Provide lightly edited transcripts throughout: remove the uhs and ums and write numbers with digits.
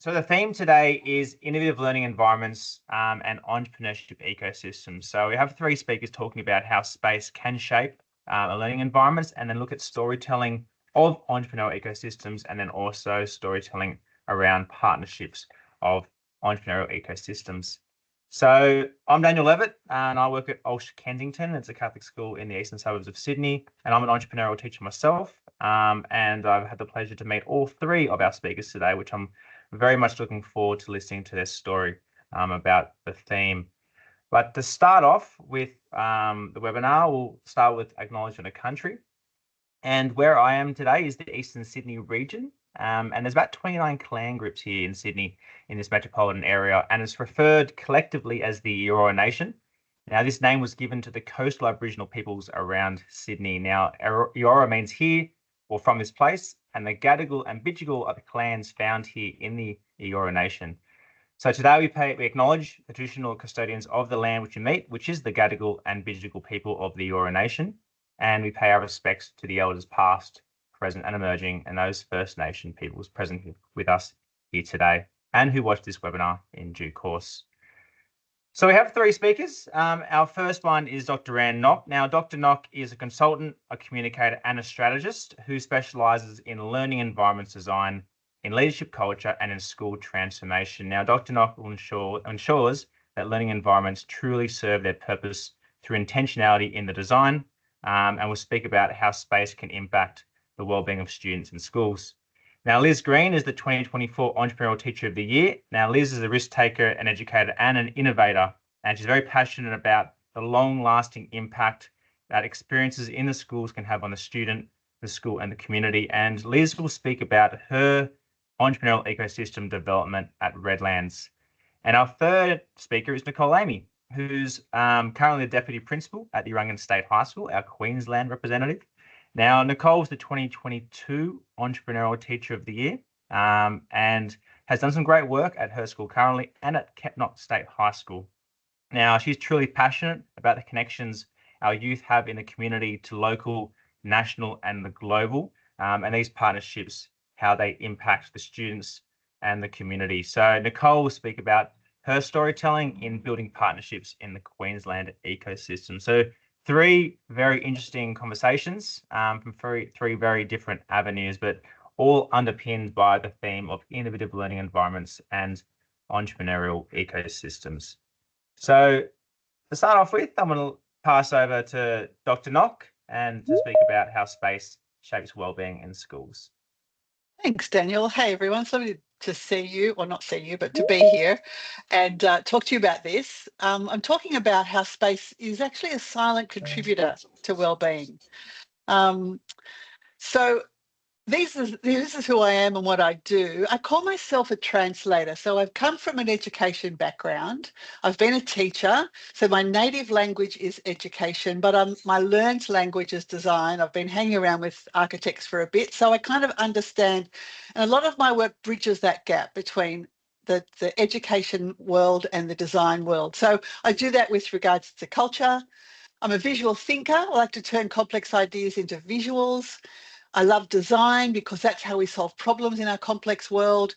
So the theme today is innovative learning environments and entrepreneurship ecosystems. So we have three speakers talking about how space can shape learning environments, and then look at storytelling of entrepreneurial ecosystems, and then also storytelling around partnerships of entrepreneurial ecosystems. So I'm Daniel Levitt, and I work at Ulster Kensington. It's a Catholic school in the eastern suburbs of Sydney, and I'm an entrepreneurial teacher myself. And I've had the pleasure to meet all three of our speakers today, which I'm very much looking forward to listening to their story about the theme. But to start off with the webinar, we'll start with acknowledgement of country. And where I am today is the Eastern Sydney region. And there's about 29 clan groups here in Sydney, in this metropolitan area, and it's referred collectively as the Eora Nation. Now, this name was given to the coastal Aboriginal peoples around Sydney. Now, Eora means here or from this place, and the Gadigal and Bidjigal are the clans found here in the Eora Nation. So today we acknowledge the traditional custodians of the land which we meet, which is the Gadigal and Bidjigal people of the Eora Nation, and we pay our respects to the elders past, present and emerging, and those First Nation peoples present with us here today and who watch this webinar in due course. So we have three speakers. Our first one is Dr. Anne Nock. Now, Dr. Nock is a consultant, a communicator, and a strategist who specialises in learning environments design, in leadership culture, and in school transformation. Now, Dr. Nock ensures that learning environments truly serve their purpose through intentionality in the design, and will speak about how space can impact the wellbeing of students in schools. Now, Liz Green is the 2024 Entrepreneurial Teacher of the Year. Now, Liz is a risk taker, an educator, and an innovator, and she's very passionate about the long-lasting impact that experiences in the schools can have on the student, the school, and the community. And Liz will speak about her entrepreneurial ecosystem development at Redlands. And our third speaker is Nicole Amey, who's currently the Deputy Principal at the Yarrungan State High School, our Queensland representative. Now, Nicole was the 2022 Entrepreneurial Teacher of the Year, and has done some great work at her school currently and at Kepnock State High School. Now, she's truly passionate about the connections our youth have in the community to local, national, and the global, and these partnerships, how they impact the students and the community. So Nicole will speak about her storytelling in building partnerships in the Queensland ecosystem. So three very interesting conversations from three very different avenues, but all underpinned by the theme of innovative learning environments and entrepreneurial ecosystems. So to start off with, I'm going to pass over to Dr. Nock and to speak about how space shapes wellbeing in schools. Thanks, Daniel. Hey, everyone. It's lovely to see you, or not see you, but to be here and talk to you about this. I'm talking about how space is actually a silent contributor to wellbeing. So this is who I am and what I do. I call myself a translator. So I've come from an education background. I've been a teacher. So my native language is education, but my learned language is design. I've been hanging around with architects for a bit. So I kind of understand, and a lot of my work bridges that gap between the education world and the design world. So I do that with regards to culture. I'm a visual thinker. I like to turn complex ideas into visuals. I love design because that's how we solve problems in our complex world.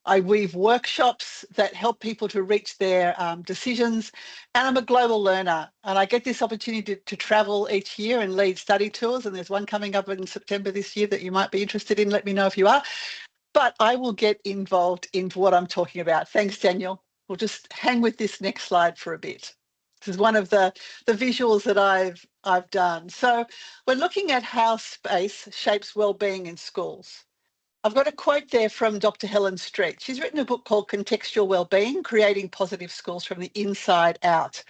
I weave workshops that help people to reach their decisions. And I'm a global learner. And I get this opportunity to travel each year and lead study tours. And there's one coming up in September this year that you might be interested in. Let me know if you are. But I will get involved into what I'm talking about. Thanks, Daniel. We'll just hang with this next slide for a bit. This is one of the visuals that I've done. So we're looking at how space shapes wellbeing in schools. I've got a quote there from Dr. Helen Street. She's written a book called Contextual Wellbeing, Creating Positive Schools from the Inside Out.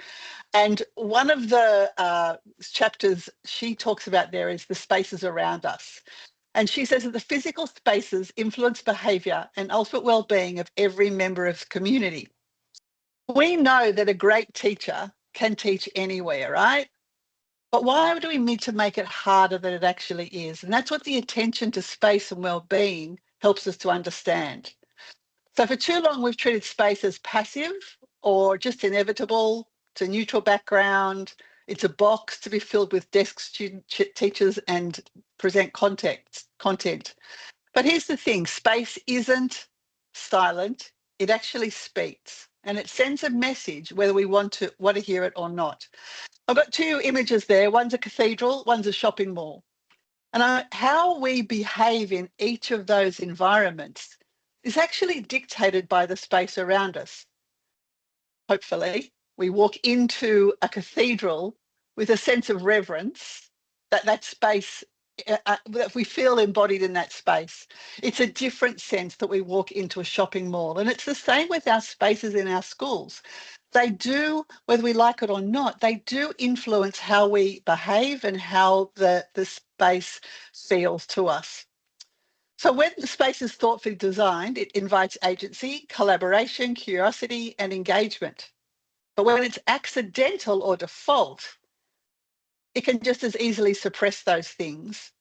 And one of the chapters she talks about there is the spaces around us. And she says that the physical spaces influence behaviour and ultimate wellbeing of every member of the community. We know that a great teacher can teach anywhere, right? But why do we need to make it harder than it actually is? And that's what the attention to space and well-being helps us to understand. So for too long, we've treated space as passive or just inevitable. It's a neutral background. It's a box to be filled with desk student teachers and present content. But here's the thing, space isn't silent, it actually speaks, and it sends a message whether we want to hear it or not. I've got two images there. One's a cathedral, one's a shopping mall. And how we behave in each of those environments is actually dictated by the space around us. Hopefully, we walk into a cathedral with a sense of reverence, that space, that we feel embodied in that space. It's a different sense that we walk into a shopping mall. And it's the same with our spaces in our schools. They do, whether we like it or not, they do influence how we behave and how the space feels to us. So when the space is thoughtfully designed, it invites agency, collaboration, curiosity, and engagement. But when it's accidental or default, it can just as easily suppress those things.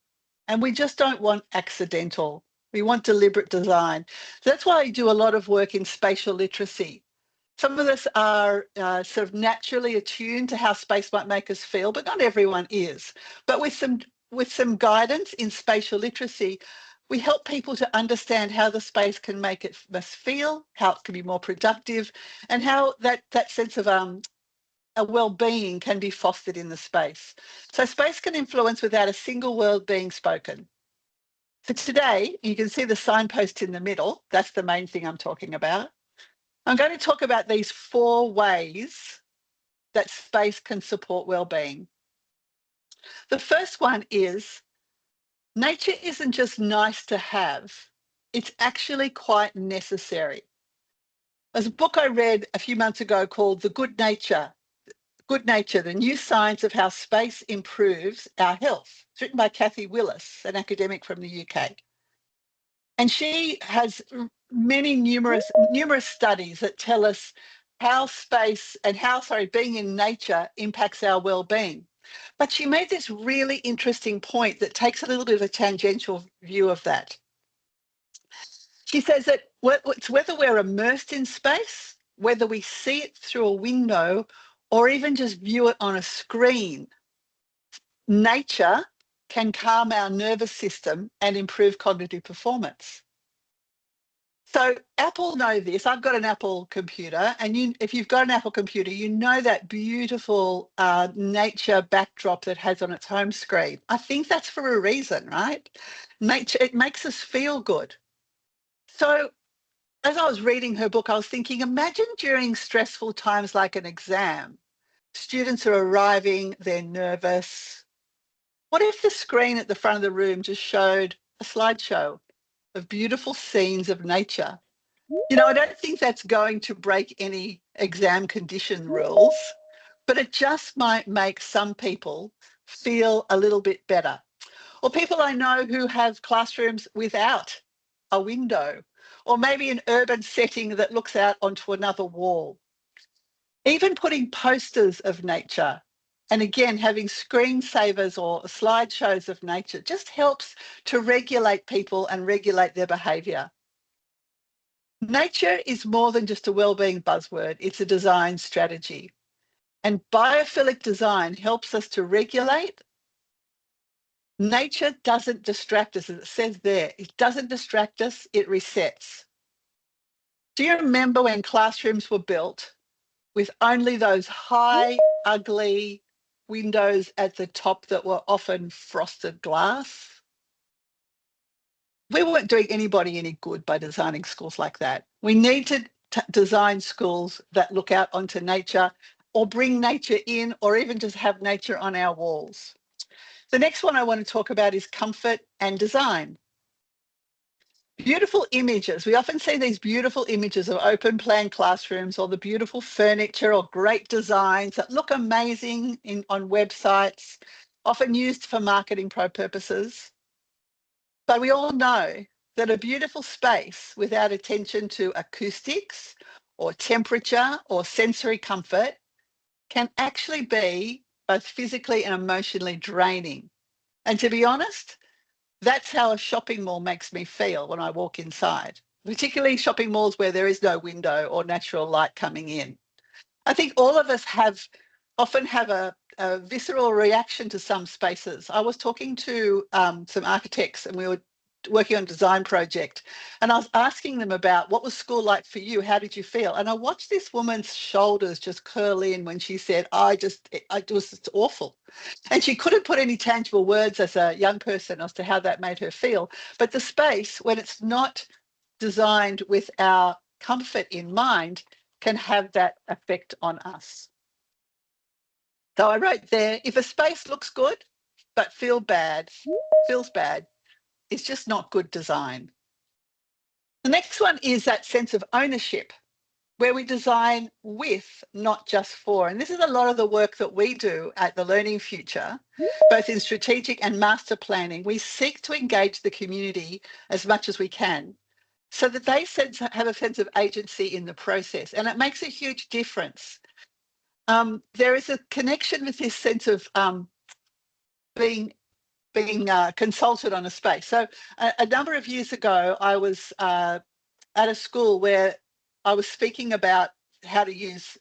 And we just don't want accidental. We want deliberate design. So that's why I do a lot of work in spatial literacy. Some of us are sort of naturally attuned to how space might make us feel, but not everyone is. But with some guidance in spatial literacy, we help people to understand how the space can make us feel, how it can be more productive, and how that sense of a well-being can be fostered in the space. So space can influence without a single word being spoken. So today, you can see the signpost in the middle. That's the main thing I'm talking about. I'm going to talk about these 4 ways that space can support well-being. The first one is nature isn't just nice to have, it's actually quite necessary. There's a book I read a few months ago called Good Nature, the New Science of How Space Improves Our Health. It's written by Kathy Willis, an academic from the UK. And she has numerous studies that tell us how space and how, being in nature impacts our well-being. But she made this really interesting point that takes a little bit of a tangential view of that. She says that it's whether we're immersed in space, whether we see it through a window, or even just view it on a screen, nature can calm our nervous system and improve cognitive performance. So Apple know this. I've got an Apple computer, and if you've got an Apple computer, you know that beautiful nature backdrop that has on its home screen. I think that's for a reason, right? Nature, it makes us feel good. So as I was reading her book, I was thinking, imagine during stressful times like an exam, students are arriving, they're nervous. What if the screen at the front of the room just showed a slideshow of beautiful scenes of nature? You know, I don't think that's going to break any exam condition rules, but it just might make some people feel a little bit better. Or people I know who have classrooms without a window, or maybe an urban setting that looks out onto another wall. Even putting posters of nature, and again, having screensavers or slideshows of nature just helps to regulate people and regulate their behaviour. Nature is more than just a wellbeing buzzword, it's a design strategy. And biophilic design helps us to regulate. Nature doesn't distract us, as it says there. It doesn't distract us, it resets. Do you remember when classrooms were built with only those high, ugly windows at the top that were often frosted glass? We weren't doing anybody any good by designing schools like that. We need to design schools that look out onto nature or bring nature in, or even just have nature on our walls. The next one I want to talk about is comfort and design. Beautiful images. We often see these beautiful images of open plan classrooms, or the beautiful furniture or great designs that look amazing on websites, often used for marketing purposes. But we all know that a beautiful space without attention to acoustics or temperature or sensory comfort can actually be both physically and emotionally draining. And to be honest, that's how a shopping mall makes me feel when I walk inside, particularly shopping malls where there is no window or natural light coming in. I think all of us often have a visceral reaction to some spaces. I was talking to some architects, and we were working on a design project, and I was asking them about what was school like for you? How did you feel? And I watched this woman's shoulders just curl in when she said, it was just awful. And she couldn't put any tangible words as a young person as to how that made her feel. But the space, when it's not designed with our comfort in mind, can have that effect on us. So I wrote there, if a space looks good but feels bad, it's just not good design. The next one is that sense of ownership, where we design with, not just for. And this is a lot of the work that we do at the Learning Future, both in strategic and master planning. We seek to engage the community as much as we can so that they have a sense of agency in the process. And it makes a huge difference. There is a connection with this sense of being consulted on a space. So a number of years ago, I was at a school where I was speaking about how to use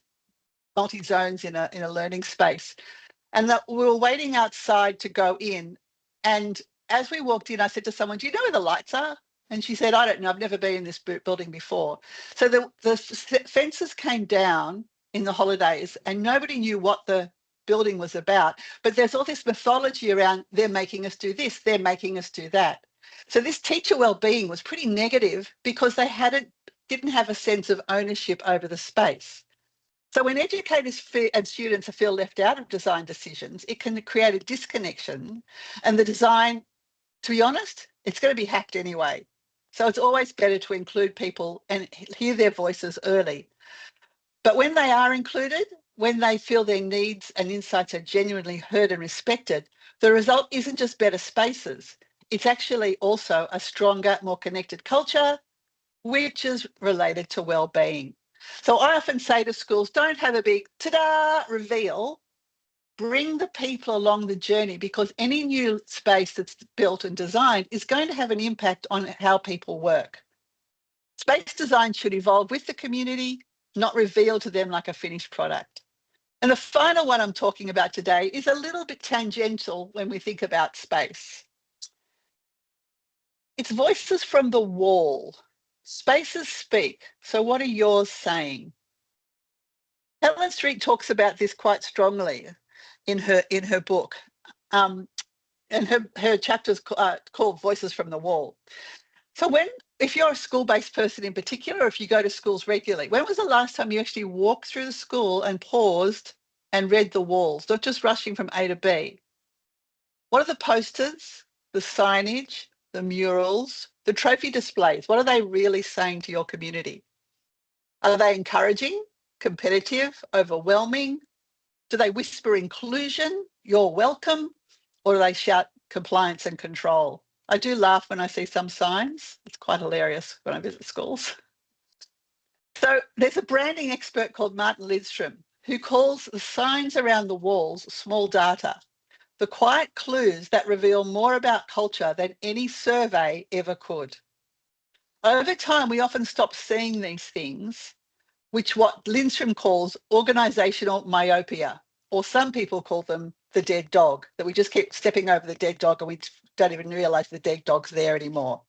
multi-zones in a learning space. And that we were waiting outside to go in. And as we walked in, I said to someone, do you know where the lights are? And she said, I don't know, I've never been in this building before. So the fences came down in the holidays and nobody knew what the building was about. But there's all this mythology around they're making us do this, they're making us do that. So this teacher well-being was pretty negative because they didn't have a sense of ownership over the space. So when educators and students feel left out of design decisions, it can create a disconnection, and the design, to be honest, it's going to be hacked anyway. So it's always better to include people and hear their voices early. But when they are included, when they feel their needs and insights are genuinely heard and respected, the result isn't just better spaces. It's actually also a stronger, more connected culture, which is related to well-being. So I often say to schools, don't have a big ta-da reveal. Bring the people along the journey, because any new space that's built and designed is going to have an impact on how people work. Space design should evolve with the community, not revealed to them like a finished product. And the final one I'm talking about today is a little bit tangential when we think about space. It's voices from the wall. Spaces speak. So what are yours saying? Helen Street talks about this quite strongly in her book. And her chapter's called Voices from the Wall. So if you're a school-based person in particular, if you go to schools regularly, when was the last time you actually walked through the school and paused and read the walls, not just rushing from A to B? What are the posters, the signage, the murals, the trophy displays? What are they really saying to your community? Are they encouraging, competitive, overwhelming? Do they whisper inclusion, you're welcome, or do they shout compliance and control? I do laugh when I see some signs. It's quite hilarious when I visit schools. So there's a branding expert called Martin Lidstrom who calls the signs around the walls small data, the quiet clues that reveal more about culture than any survey ever could. Over time, we often stop seeing these things, which what Lindstrom calls organisational myopia, or some people call them the dead dog, that we just keep stepping over the dead dog and we don't even realise the dead dog's there anymore.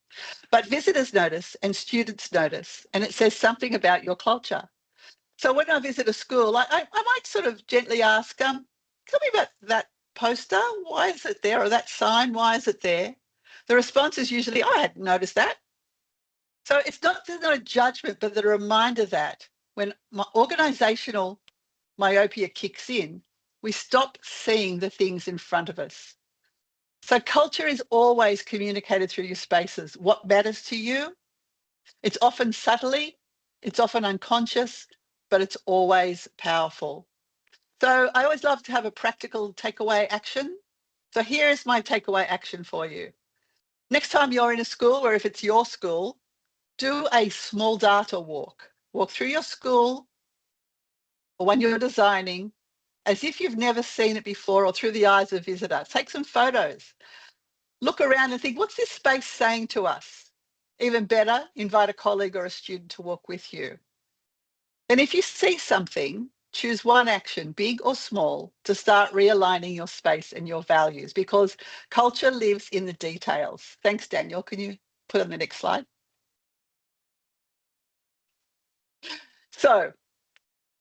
But visitors notice and students notice, and it says something about your culture. So when I visit a school, I might sort of gently ask, tell me about that poster, why is it there? Or that sign, why is it there? The response is usually, I hadn't noticed that. So there's not a judgment, but the reminder that when organisational myopia kicks in, we stop seeing the things in front of us. So culture is always communicated through your spaces. What matters to you? It's often subtly, it's often unconscious, but it's always powerful. So I always love to have a practical takeaway action. So here is my takeaway action for you. Next time you're in a school, or if it's your school, do a small data walk. Walk through your school, or when you're designing, as if you've never seen it before, or through the eyes of a visitor. Take some photos. Look around and think, what's this space saying to us? Even better, invite a colleague or a student to walk with you. And if you see something, choose one action, big or small, to start realigning your space and your values, because culture lives in the details. Thanks, Daniel. Can you put on the next slide. So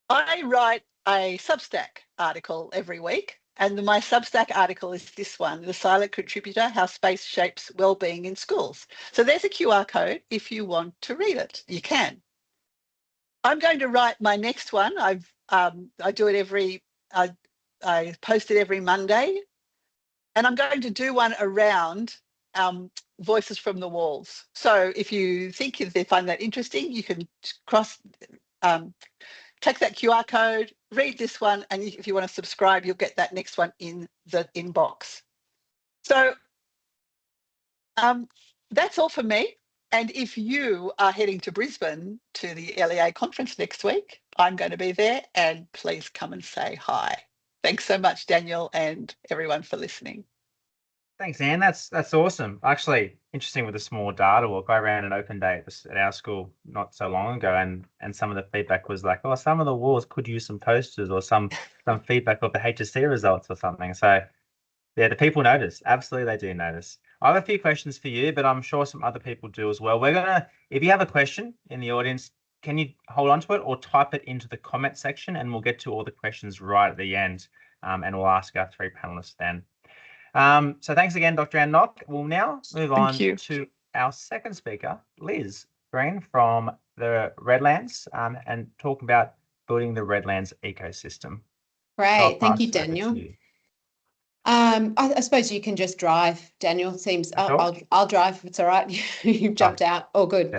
I write a Substack article every week, and my Substack article is this one, The Silent Contributor, How Space Shapes Wellbeing in Schools. So there's a QR code. If you want to read it, you can. I'm going to write my next one. I do it I post it every Monday, and I'm going to do one around voices from the walls. So if you find that interesting, you can take that QR code, read this one, and if you want to subscribe, you'll get that next one in the inbox. So that's all for me. And if you are heading to Brisbane to the LEA conference next week, I'm going to be there, and please come and say hi. Thanks so much, Daniel, and everyone for listening. Thanks, Anne. That's awesome. Actually, interesting with the small data walk. I ran an open day at our school not so long ago, and some of the feedback was like, oh, some of the walls could use some posters or some feedback of the HSC results or something. So yeah, the people notice. Absolutely, they do notice. I have a few questions for you, but I'm sure some other people do as well. If you have a question in the audience, can you hold on to it or type it into the comment section, and we'll get to all the questions right at the end, and we'll ask our three panelists then. So thanks again, Dr. Anne Nock. We'll now move on to our second speaker, Liz Green from the Redlands, and talk about building the Redlands ecosystem. Great, thank you, Daniel. I suppose you can just drive, Daniel. Seems I'll drive if it's all right. You've jumped out. Oh, good.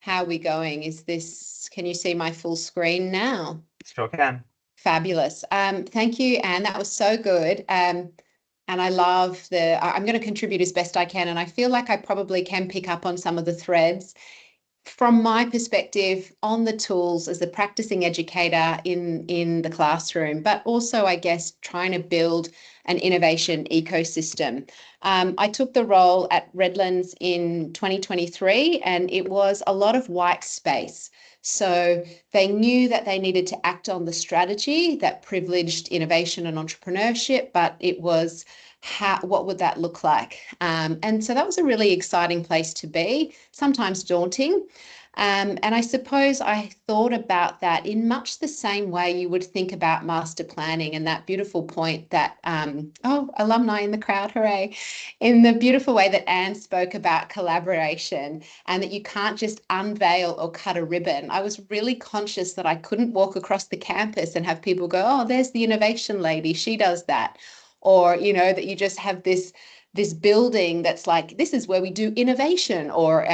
How are we going? Can you see my full screen now? Sure can. Fabulous. Thank you, Anne. That was so good. And I love I'm going to contribute as best I can, and I feel like I probably can pick up on some of the threads from my perspective on the tools as a practicing educator in the classroom, but also, I guess, trying to build an innovation ecosystem. I took the role at Redlands in 2023, and it was a lot of white space. So they knew that they needed to act on the strategy that privileged innovation and entrepreneurship, but it was what would that look like? And so that was a really exciting place to be, sometimes daunting. And I suppose I thought about that in much the same way you would think about master planning, and that beautiful point that, alumni in the crowd, hooray, in the beautiful way that Anne spoke about collaboration and that you can't just unveil or cut a ribbon. I was really conscious that I couldn't walk across the campus and have people go, oh, there's the innovation lady, she does that. Or, that you just have this building that's like, this is where we do innovation or,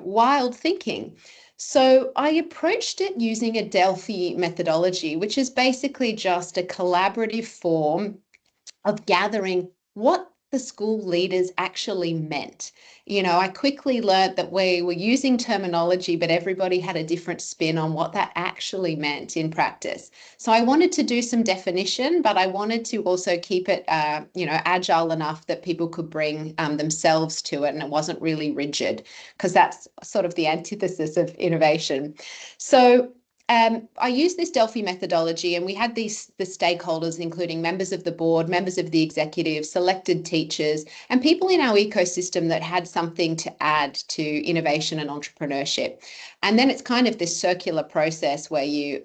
wild thinking. So I approached it using a Delphi methodology, which is basically just a collaborative form of gathering what the school leaders actually meant. I quickly learned that we were using terminology, but everybody had a different spin on what that actually meant in practice. So I wanted to do some definition, but I wanted to also keep it, agile enough that people could bring themselves to it, and it wasn't really rigid, because that's sort of the antithesis of innovation. So I used this Delphi methodology, and we had the stakeholders, including members of the board, members of the executive, selected teachers, and people in our ecosystem that had something to add to innovation and entrepreneurship. And then it's kind of this circular process where you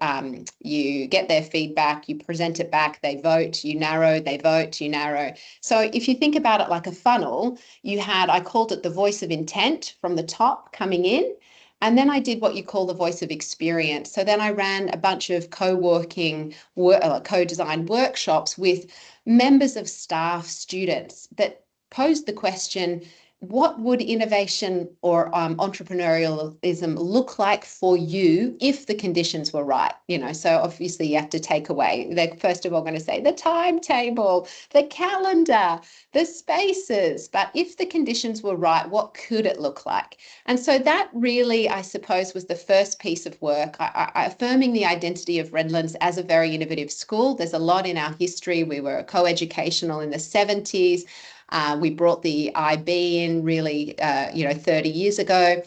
get their feedback, you present it back, they vote, you narrow, they vote, you narrow. So if you think about it like a funnel, I called it the voice of intent from the top coming in. And then I did what you call the voice of experience. So then I ran a bunch of co-working, co-design workshops with members of staff, students that posed the question, what would innovation or entrepreneurialism look like for you if the conditions were right? So obviously you have to take away, they're first of all going to say the timetable, the calendar, the spaces, but if the conditions were right, what could it look like? And so that really, I suppose, was the first piece of work, affirming the identity of Redlands as a very innovative school. There's a lot in our history. We were co-educational in the 70s. We brought the IB in really, 30 years ago.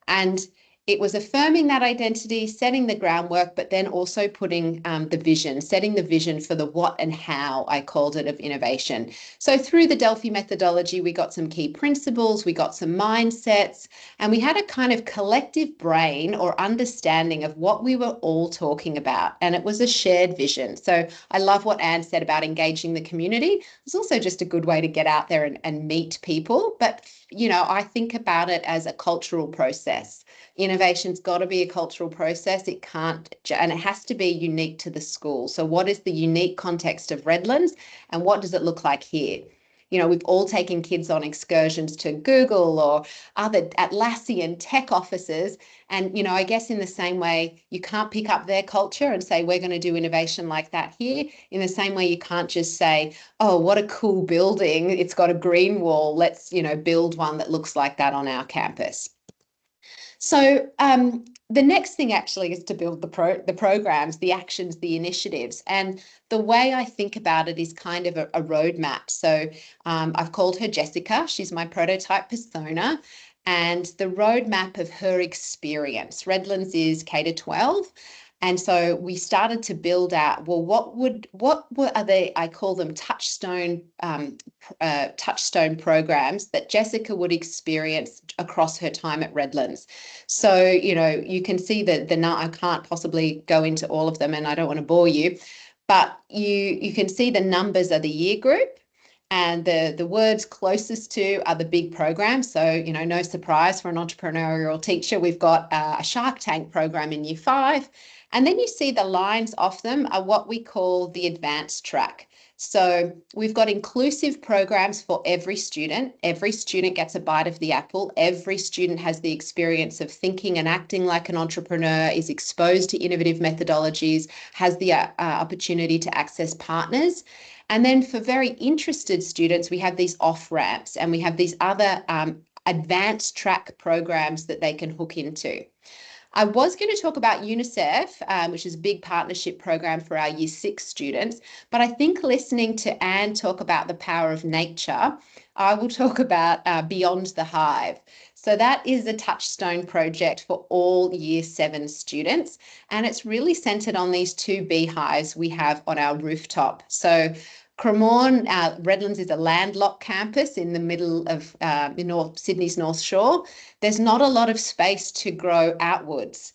And it was affirming that identity, setting the groundwork, but then also putting the vision, setting the vision for the what and how, I called it, of innovation. So through the Delphi methodology, we got some key principles, we got some mindsets, and we had a kind of collective brain or understanding of what we were all talking about. And it was a shared vision. So I love what Anne said about engaging the community. It's also just a good way to get out there and meet people. But, you know, I think about it as a cultural process. Innovation's got to be a cultural process. It can't, and it has to be unique to the school. So what is the unique context of Redlands and what does it look like here? You know, we've all taken kids on excursions to Google or other Atlassian tech offices. And, you know, I guess in the same way, you can't pick up their culture and say, we're going to do innovation like that here. In the same way, you can't just say, oh, what a cool building. It's got a green wall. Let's, you know, build one that looks like that on our campus. So the next thing actually is to build the programs, the actions, the initiatives. And the way I think about it is kind of a roadmap. So I've called her Jessica. She's my prototype persona. And the roadmap of her experience. Redlands is K-12. And so we started to build out, well, what are they, I call them touchstone programs that Jessica would experience across her time at Redlands. So, you know, you can see that I can't possibly go into all of them and I don't want to bore you, but you can see the numbers are the year group. And the words closest to are the big programs. So, you know, no surprise for an entrepreneurial teacher, we've got a Shark Tank program in year 5. And then you see the lines off them are what we call the advanced track. So we've got inclusive programs for every student. Every student gets a bite of the apple. Every student has the experience of thinking and acting like an entrepreneur, is exposed to innovative methodologies, has the opportunity to access partners. And then for very interested students, we have these off-ramps and we have these other advanced track programs that they can hook into. I was going to talk about UNICEF, which is a big partnership program for our Year 6 students, but I think listening to Anne talk about the power of nature, I will talk about Beyond the Hive. So that is a touchstone project for all Year 7 students, and it's really centred on these 2 beehives we have on our rooftop. So Cremorne, Redlands is a landlocked campus in the middle of Sydney's North Shore. There's not a lot of space to grow outwards.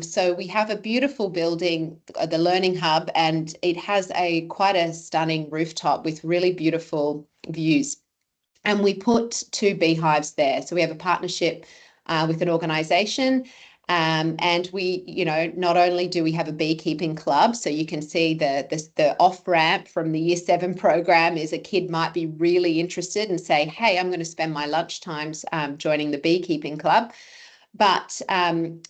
So we have a beautiful building, the Learning Hub, and it has quite a stunning rooftop with really beautiful views. And we put 2 beehives there. So we have a partnership with an organisation. And we, you know, not only do we have a beekeeping club, so you can see the off-ramp from the Year 7 program is a kid might be really interested and say, hey, I'm going to spend my lunchtimes joining the beekeeping club. But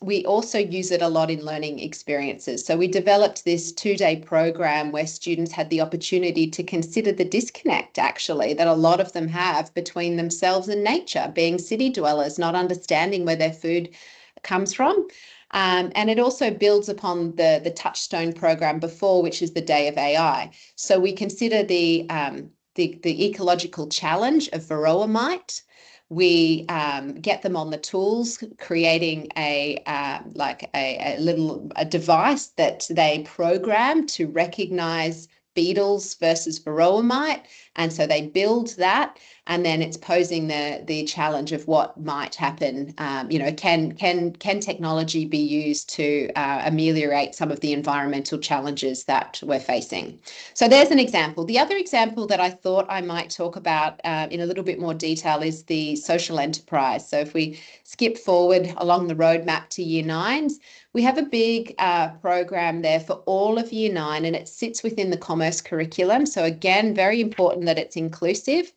we also use it a lot in learning experiences. So we developed this 2-day program where students had the opportunity to consider the disconnect, actually, that a lot of them have between themselves and nature, being city dwellers, not understanding where their food comes from. And it also builds upon the touchstone program before, which is the Day of AI. So we consider the ecological challenge of varroa mite. We get them on the tools, creating a device that they program to recognize beetles versus varroa mite. And so they build that, and then it's posing the challenge of what might happen. You know, can technology be used to ameliorate some of the environmental challenges that we're facing? So there's an example. The other example that I thought I might talk about in a little bit more detail is the social enterprise. So if we skip forward along the roadmap to Year 9s, we have a big program there for all of Year 9, and it sits within the commerce curriculum. So again, very important that it's inclusive.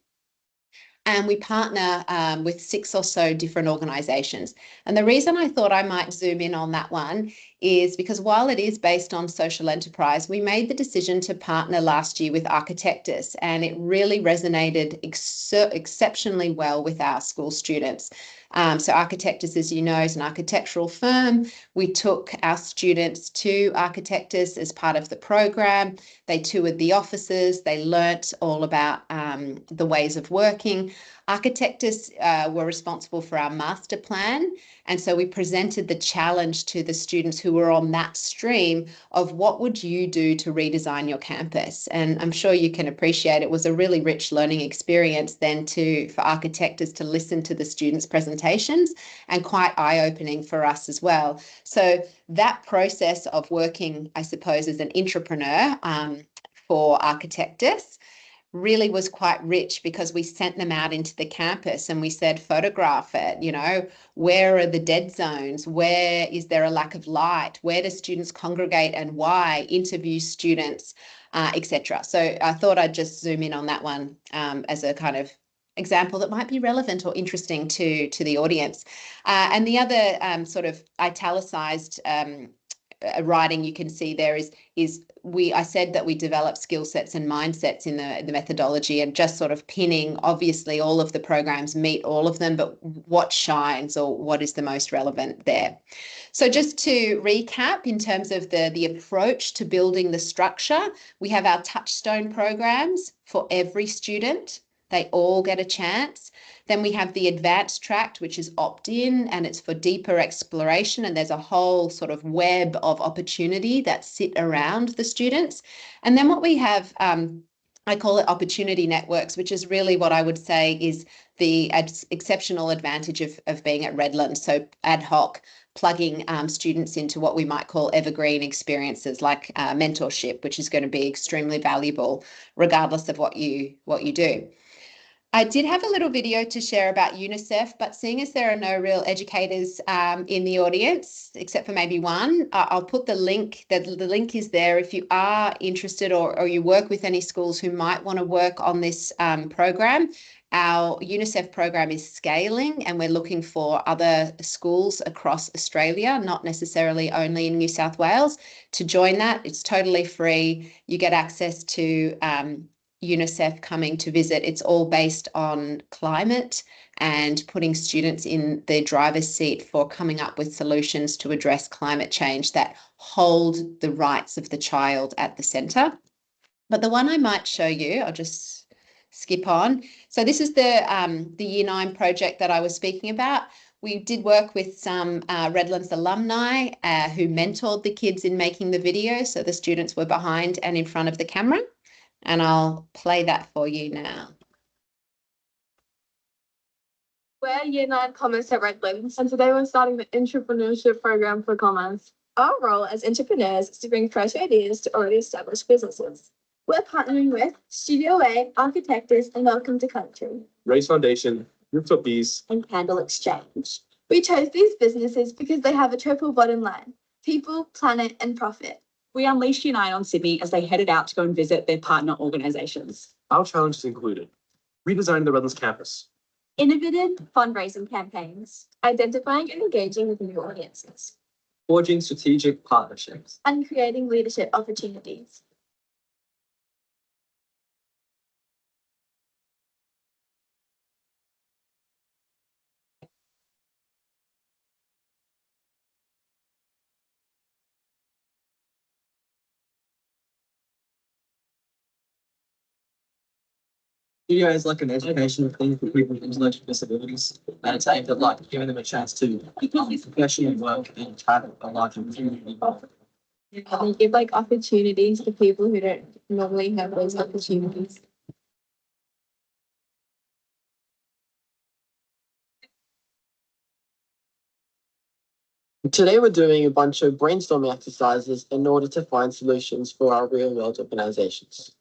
And we partner with 6 or so different organisations. And the reason I thought I might zoom in on that one is because while it is based on social enterprise, we made the decision to partner last year with Architectus, and it really resonated exceptionally well with our school students. So Architectus, as you know, is an architectural firm. We took our students to Architectus as part of the program. They toured the offices. They learnt all about the ways of working. Architectus were responsible for our master plan. And so we presented the challenge to the students who were on that stream of what would you do to redesign your campus? And I'm sure you can appreciate it was a really rich learning experience then for Architectus to listen to the students' presentations, and quite eye-opening for us as well. So that process of working, I suppose, as an entrepreneur for Architectus really was quite rich, because we sent them out into the campus and we said, photograph it, you know, where are the dead zones? Where is there a lack of light? Where do students congregate and why? Interview students, etc. So I thought I'd just zoom in on that one as a kind of example that might be relevant or interesting to the audience. And the other sort of italicized writing you can see there is I said that we develop skill sets and mindsets in the methodology, and just sort of pinning, obviously all of the programs meet all of them, but what shines or what is the most relevant there. So just to recap, in terms of the approach to building the structure, we have our touchstone programs for every student. They all get a chance. Then we have the advanced track, which is opt-in, and it's for deeper exploration. And there's a whole sort of web of opportunity that sit around the students. And then what we have, I call it opportunity networks, which is really what I would say is the exceptional advantage of being at Redlands. So ad hoc, plugging students into what we might call evergreen experiences like mentorship, which is going to be extremely valuable regardless of what you do. I did have a little video to share about UNICEF, but seeing as there are no real educators in the audience, except for maybe one, I'll put the link. The link is there if you are interested or you work with any schools who might want to work on this program. Our UNICEF program is scaling, and we're looking for other schools across Australia, not necessarily only in New South Wales, to join that. It's totally free. You get access to UNICEF coming to visit. It's all based on climate and putting students in the driver's seat for coming up with solutions to address climate change that hold the rights of the child at the centre. But the one I might show you, I'll just skip on. So this is the Year 9 project that I was speaking about. We did work with some Redlands alumni who mentored the kids in making the video. So the students were behind and in front of the camera. And I'll play that for you now. We're Year 9 Commerce at Redlands, and today we're starting the Entrepreneurship program for Commerce. Our role as entrepreneurs is to bring fresh ideas to already established businesses. We're partnering with Studio A, Architectus, and Welcome to Country, Race Foundation, Rooftop Bees, and Candle Exchange. We chose these businesses because they have a triple bottom line: people, planet, and profit. We unleashed Year 9 on Sydney as they headed out to go and visit their partner organisations. Our challenges included redesigning the Redlands campus, Innovative fundraising campaigns, identifying and engaging with new audiences, forging strategic partnerships, and creating leadership opportunities. Studio is like an educational thing for people with intellectual disabilities, and it's aimed at like giving them a chance to professionally work and have a larger community. And they give like opportunities to people who don't normally have those opportunities. Today we're doing a bunch of brainstorming exercises in order to find solutions for our real-world organizations.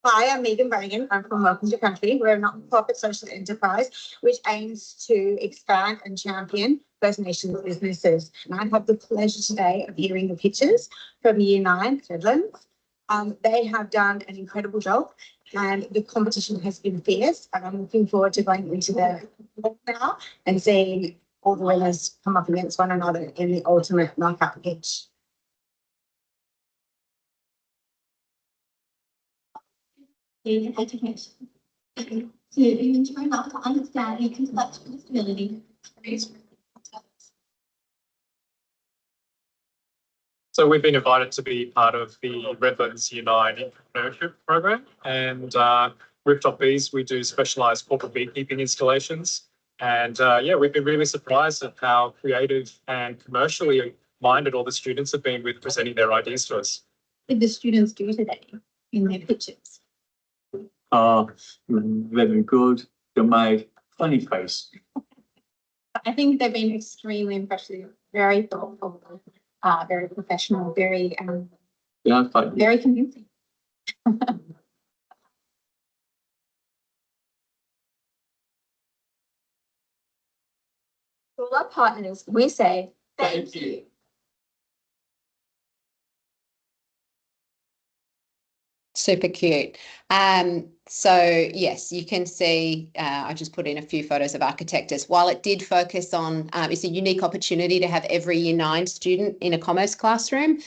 Hi, I'm Megan Brannigan. I'm from Welcome to Country. We're a not-for-profit social enterprise which aims to expand and champion First Nations businesses. And I have the pleasure today of hearing the pitches from Year 9 Redlands. They have done an incredible job and the competition has been fierce. And I'm looking forward to going into the now and seeing all the winners come up against one another in the ultimate knockout pitch. In education to ensure not to understand intellectual disability. So we've been invited to be part of the Redlands Year 9 Entrepreneurship program, and Rooftop Bees, we do specialised corporate beekeeping installations. And yeah, we've been really surprised at how creative and commercially minded all the students have been with presenting their ideas to us. What did the students do today in their pitches? Very good. They made funny face. I think they've been extremely impressive, very thoughtful, very professional, very very convincing. To all our partners, we say thank you. Super cute. So yes, you can see, I just put in a few photos of Architectus. While it did focus on, it's a unique opportunity to have every Year 9 student in a commerce classroom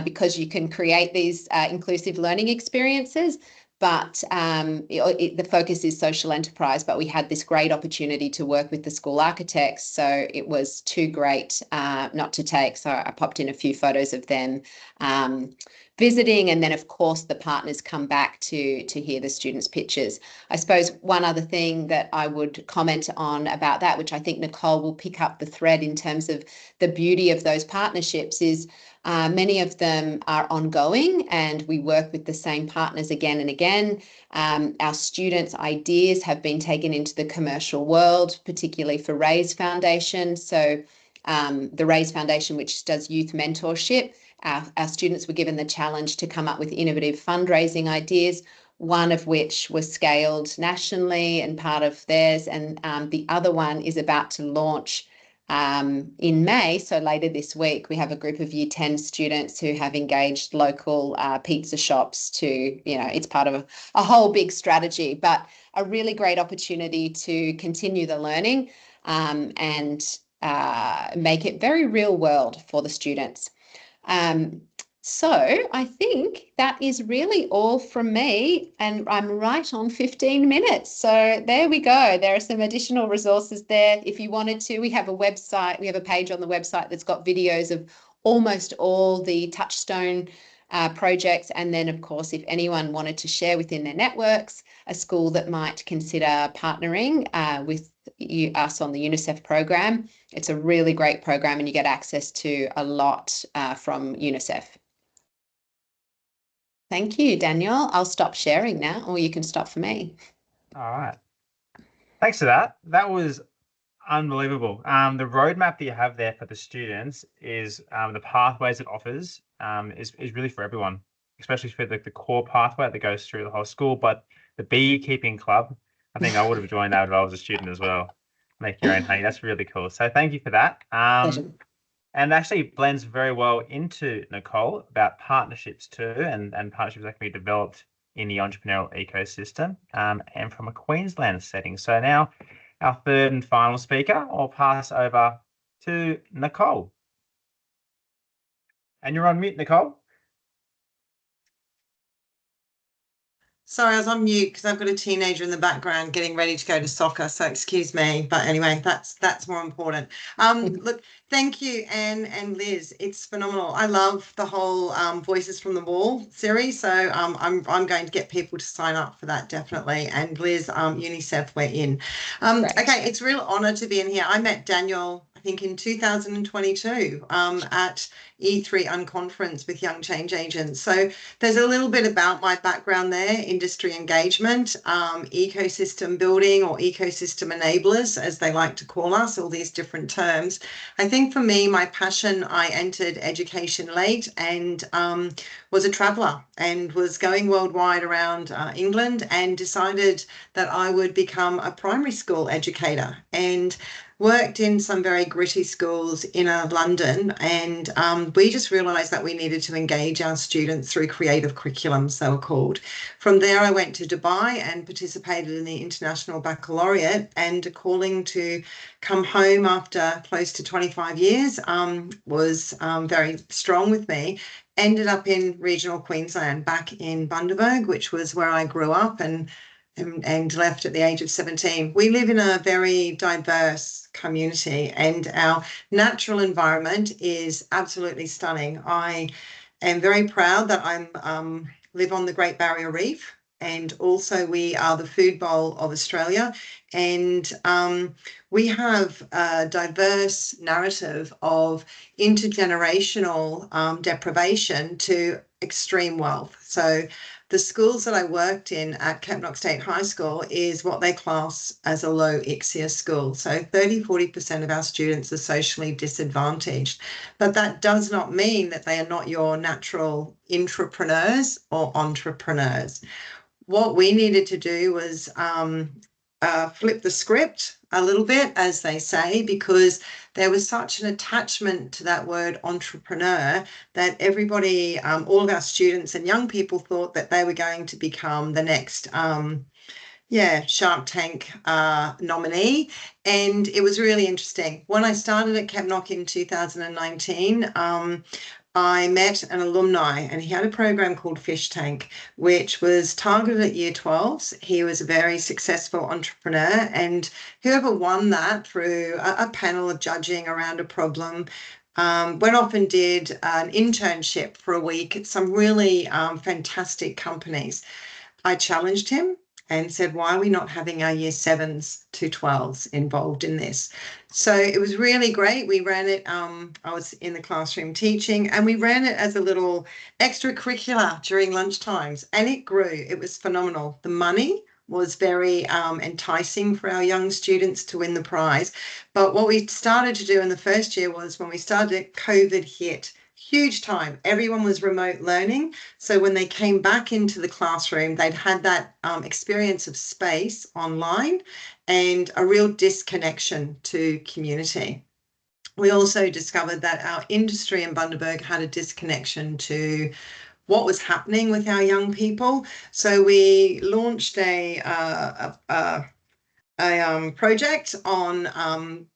because you can create these inclusive learning experiences. But the focus is social enterprise, but we had this great opportunity to work with the school architects. So it was too great not to take. So I popped in a few photos of them visiting, and then of course the partners come back to hear the students' pitches. I suppose one other thing that I would comment on about that, which I think Nicole will pick up the thread in terms of the beauty of those partnerships, is many of them are ongoing and we work with the same partners again and again. Our students' ideas have been taken into the commercial world, particularly for Raise Foundation. So the Raise Foundation, which does youth mentorship, our students were given the challenge to come up with innovative fundraising ideas, one of which was scaled nationally and part of theirs, and the other one is about to launch in May. So later this week, we have a group of Year 10 students who have engaged local pizza shops to, it's part of a whole big strategy, but a really great opportunity to continue the learning and make it very real world for the students. So I think that is really all from me, and I'm right on 15 minutes. So there we go. There are some additional resources there. If you wanted to, we have a website. We have a page on the website that's got videos of almost all the Touchstone projects. And then, of course, if anyone wanted to share within their networks a school that might consider partnering with us on the UNICEF program, it's a really great program and you get access to a lot from UNICEF. Thank you, Daniel. I'll stop sharing now, or you can stop for me. All right. Thanks for that. That was unbelievable. The roadmap that you have there for the students is the pathways it offers is really for everyone, especially for the core pathway that goes through the whole school. But the beekeeping club, I think I would have joined that if I was a student as well. Make your own honey. That's really cool. So thank you for that. And actually blends very well into Nicole about partnerships too, and partnerships that can be developed in the entrepreneurial ecosystem and from a Queensland setting. So now our third and final speaker, I'll pass over to Nicole. And you're on mute, Nicole. Sorry, I was on mute because I've got a teenager in the background getting ready to go to soccer, so excuse me. But anyway, that's more important. Look, thank you, Anne and Liz. It's phenomenal. I love the whole Voices from the Wall series, so I'm going to get people to sign up for that definitely. And Liz, UNICEF, we're in. Okay, it's a real honour to be in here. I met Daniel, I think in 2022 at E3 Unconference with Young Change Agents. So there's a little bit about my background there: industry engagement, ecosystem building, or ecosystem enablers, as they like to call us, all these different terms. I think for me, my passion, I entered education late and was a traveller and was going worldwide around England, and decided that I would become a primary school educator, and worked in some very gritty schools in London, and we just realised that we needed to engage our students through creative curriculums, they were called. From there, I went to Dubai and participated in the International Baccalaureate, and a calling to come home after close to 25 years was very strong with me. Ended up in regional Queensland, back in Bundaberg, which was where I grew up, and left at the age of 17. We live in a very diverse community, and our natural environment is absolutely stunning. I am very proud that I live on the Great Barrier Reef, and also we are the food bowl of Australia, and we have a diverse narrative of intergenerational deprivation to extreme wealth. So the schools that I worked in at Kepnock State High School is what they class as a low ICSEA school. So 30-40% of our students are socially disadvantaged. But that does not mean that they are not your natural intrapreneurs or entrepreneurs. What we needed to do was flip the script a little bit, as they say, because there was such an attachment to that word entrepreneur that everybody, all of our students and young people, thought that they were going to become the next Shark Tank nominee. And it was really interesting. When I started at Kepnock in 2019, I met an alumni, and he had a program called Fish Tank, which was targeted at year 12s. He was a very successful entrepreneur, and whoever won that through a panel of judging around a problem went off and did an internship for a week at some really fantastic companies. I challenged him and said, why are we not having our year 7s to 12s involved in this? So it was really great. We ran it, I was in the classroom teaching, and we ran it as a little extracurricular during lunchtimes, and it grew. It was phenomenal. The money was very enticing for our young students to win the prize. But what we started to do in the first year was, when we started, COVID hit. Huge time. Everyone was remote learning. So when they came back into the classroom, they'd had that experience of space online and a real disconnection to community. We also discovered that our industry in Bundaberg had a disconnection to what was happening with our young people. So we launched a project on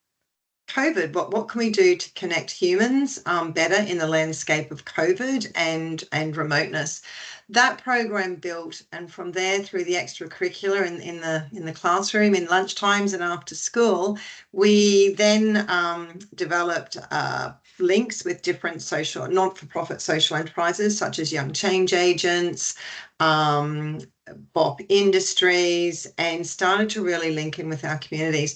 COVID. What can we do to connect humans better in the landscape of COVID and remoteness? That program built, and from there through the extracurricular in the classroom, in lunchtimes and after school, we then developed links with different social, not-for-profit social enterprises such as Young Change Agents, BOP Industries, and started to really link in with our communities.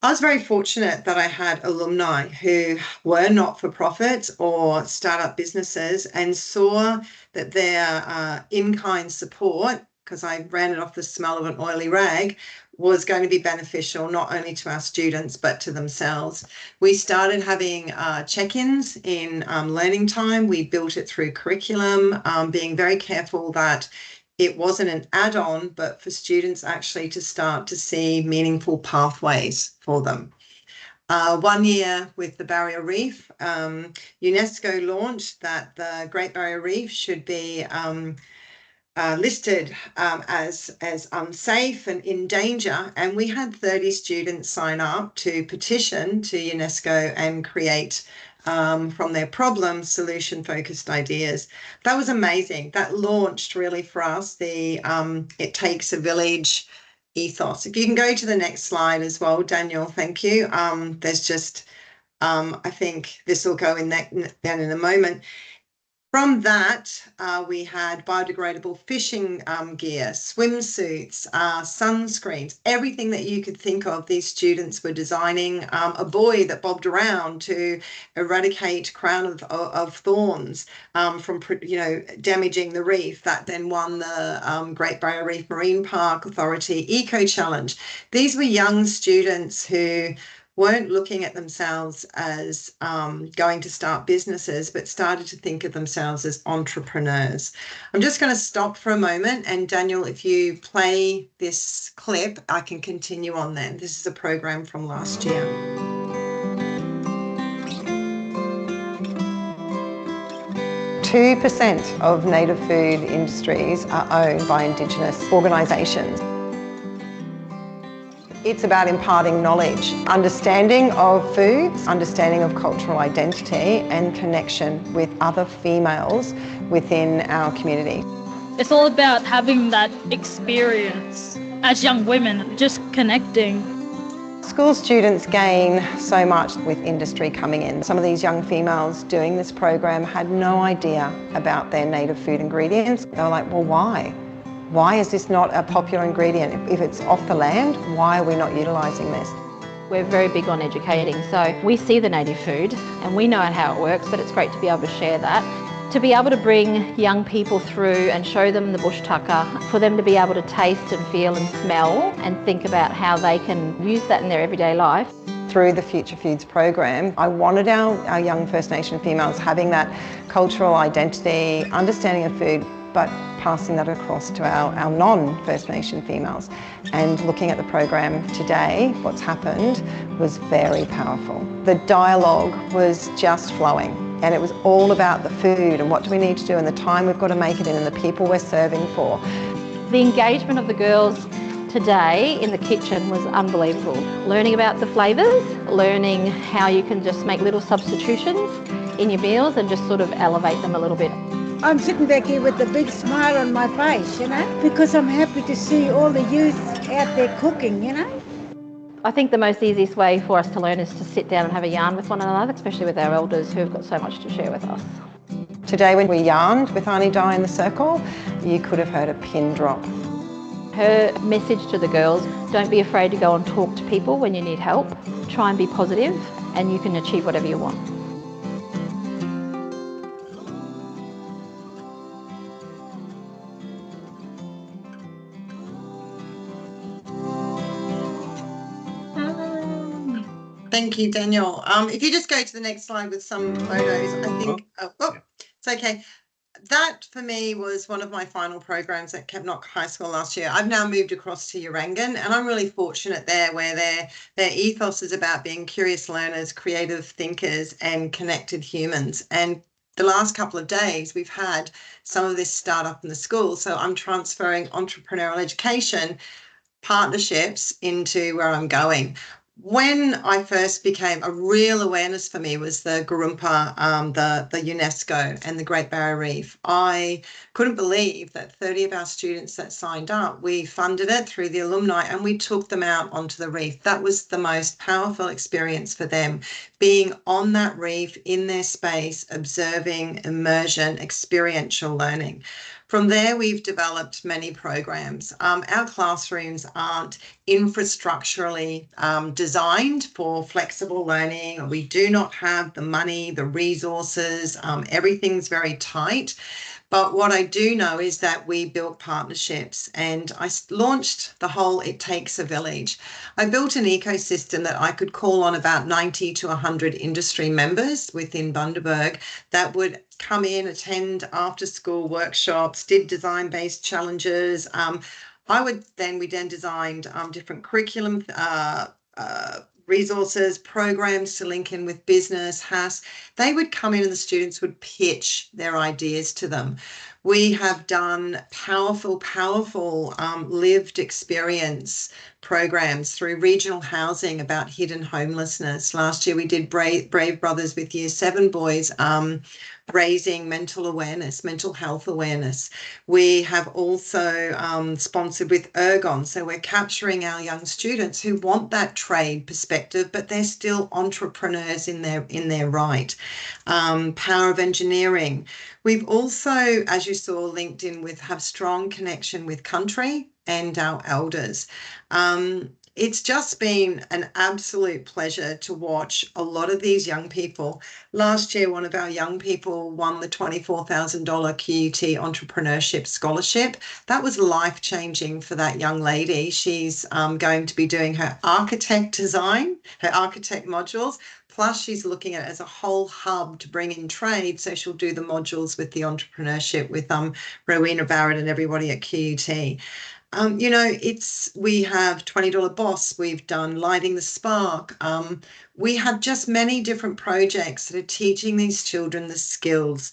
I was very fortunate that I had alumni who were not-for-profits or startup businesses, and saw that their in-kind support, because I ran it off the smell of an oily rag, was going to be beneficial not only to our students but to themselves. We started having check-ins in learning time. We built it through curriculum, being very careful that it wasn't an add-on, but for students actually to start to see meaningful pathways for them. 1 year with the Barrier Reef, UNESCO launched that the Great Barrier Reef should be listed as unsafe and in danger, and we had 30 students sign up to petition to UNESCO and create from their problems, solution-focused ideas. That was amazing. That launched really for us the it takes a village ethos. If you can go to the next slide as well, Daniel, thank you. There's just, I think this will go in that in a moment. From that, we had biodegradable fishing gear, swimsuits, sunscreens, everything that you could think of. These students were designing a buoy that bobbed around to eradicate crown of thorns from, damaging the reef. That then won the Great Barrier Reef Marine Park Authority Eco Challenge. These were young students who weren't looking at themselves as going to start businesses, but started to think of themselves as entrepreneurs. I'm just going to stop for a moment, and Daniel, if you play this clip, I can continue on then. This is a program from last year. 2% of native food industries are owned by Indigenous organisations. It's about imparting knowledge, understanding of foods, understanding of cultural identity and connection with other females within our community. It's all about having that experience as young women, just connecting. School students gain so much with industry coming in. Some of these young females doing this program had no idea about their native food ingredients. They were like, well, why? Why is this not a popular ingredient? If it's off the land, why are we not utilising this? We're very big on educating, so we see the native food and we know how it works, but it's great to be able to share that. To be able to bring young people through and show them the bush tucker, for them to be able to taste and feel and smell and think about how they can use that in their everyday life. Through the Future Foods program, I wanted our young First Nation females having that cultural identity, understanding of food, but passing that across to our non-First Nation females. And looking at the program today, what's happened was very powerful. The dialogue was just flowing, and it was all about the food and what do we need to do and the time we've got to make it in and the people we're serving for. The engagement of the girls today in the kitchen was unbelievable. Learning about the flavours, learning how you can just make little substitutions in your meals and just sort of elevate them a little bit. I'm sitting back here with a big smile on my face, because I'm happy to see all the youth out there cooking, I think the most easiest way for us to learn is to sit down and have a yarn with one another, especially with our elders who have got so much to share with us. Today when we yarned with Auntie Di in the circle, you could have heard a pin drop. Her message to the girls, don't be afraid to go and talk to people when you need help. Try and be positive and you can achieve whatever you want. Thank you, Daniel. If you just go to the next slide with some photos, I think, it's okay. That for me was one of my final programs at Kepnock High School last year. I've now moved across to Urangan, and I'm really fortunate there where their ethos is about being curious learners, creative thinkers and connected humans. And the last couple of days we've had some of this start up in the school. So I'm transferring entrepreneurial education partnerships into where I'm going. When I first became, a real awareness for me was the Gurumpa, the UNESCO and the Great Barrier Reef. I couldn't believe that 30 of our students that signed up, we funded it through the alumni and we took them out onto the reef. That was the most powerful experience for them, being on that reef in their space, observing, immersion, experiential learning. From there, we've developed many programs. Our classrooms aren't infrastructurally designed for flexible learning. We do not have the money, the resources, everything's very tight. But what I do know is that we built partnerships and I launched the whole It Takes a Village. I built an ecosystem that I could call on about 90 to 100 industry members within Bundaberg that would come in, attend after school workshops, did design-based challenges. We then designed different curriculum resources, programs to link in with business, HAS. They would come in and the students would pitch their ideas to them. We have done powerful lived experience programs through regional housing about hidden homelessness. Last year we did Brave Brothers with Year 7 boys raising mental awareness, mental health awareness. We have also sponsored with Ergon. So we're capturing our young students who want that trade perspective, but they're still entrepreneurs in their right. Power of engineering. We've also, as you saw, linked in with have strong connection with country and our elders. It's just been an absolute pleasure to watch a lot of these young people. Last year, one of our young people won the $24,000 QUT Entrepreneurship Scholarship. That was life-changing for that young lady. She's going to be doing her architect design, her architect modules, plus she's looking at it as a whole hub to bring in trade. So she'll do the modules with the entrepreneurship with Rowena Barrett and everybody at QUT. You know, we have $20 Boss, we've done Lighting the Spark. We have just many different projects that are teaching these children the skills.